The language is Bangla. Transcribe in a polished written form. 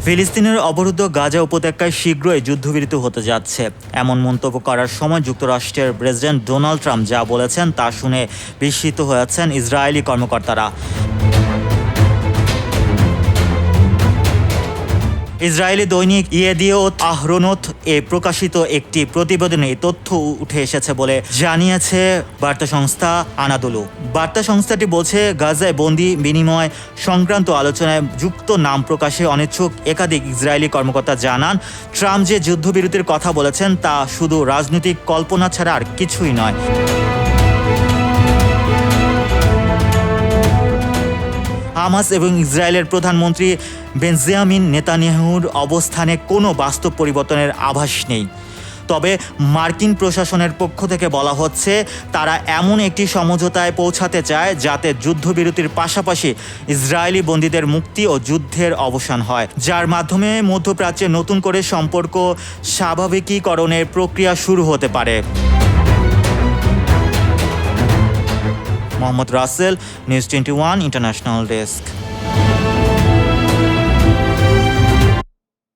ফিলিস্তিনের অবরুদ্ধ গাজা উপত্যকায় শীঘ্রই যুদ্ধবিরতি হতে যাচ্ছে, এমন মন্তব্য করার সময় যুক্তরাষ্ট্রের প্রেসিডেন্ট ডোনাল্ড ট্রাম্প যা বলেছেন তা শুনে বিস্মিত হয়েছেন ইসরায়েলি কর্মকর্তারা। ইসরায়েলি দৈনিক ইয়েদিওত আহরোনোত এ প্রকাশিত একটি প্রতিবেদনে এই তথ্য উঠে এসেছে বলে জানিয়েছে বার্তা সংস্থা আনাদোলু। বার্তা সংস্থাটি বলছে, গাজায় বন্দি বিনিময় সংক্রান্ত আলোচনায় যুক্ত নাম প্রকাশে অনিচ্ছুক একাধিক ইসরায়েলি কর্মকর্তা জানান, ট্রাম্প যে যুদ্ধবিরতির কথা বলেছেন তা শুধু রাজনৈতিক কল্পনা ছাড়া আর কিছুই নয়। হামাস এবং ইসরায়েলের প্রধানমন্ত্রী বেঞ্জামিন নেতানিয়াহুর অবস্থানে কোনো বাস্তব পরিবর্তনের আভাস নেই। তবে মার্কিন প্রশাসনের পক্ষ থেকে বলা হচ্ছে, তারা এমন একটি সমঝোতায় পৌঁছাতে চায় যাতে যুদ্ধবিরতির পাশাপাশি ইসরায়েলি বন্দীদের মুক্তি ও যুদ্ধের অবসান হয়, যার মাধ্যমে মধ্যপ্রাচ্যে নতুন করে সম্পর্ক স্বাভাবিকীকরণের প্রক্রিয়া শুরু হতে পারে। Mohammad Rasel, news 21 international desk.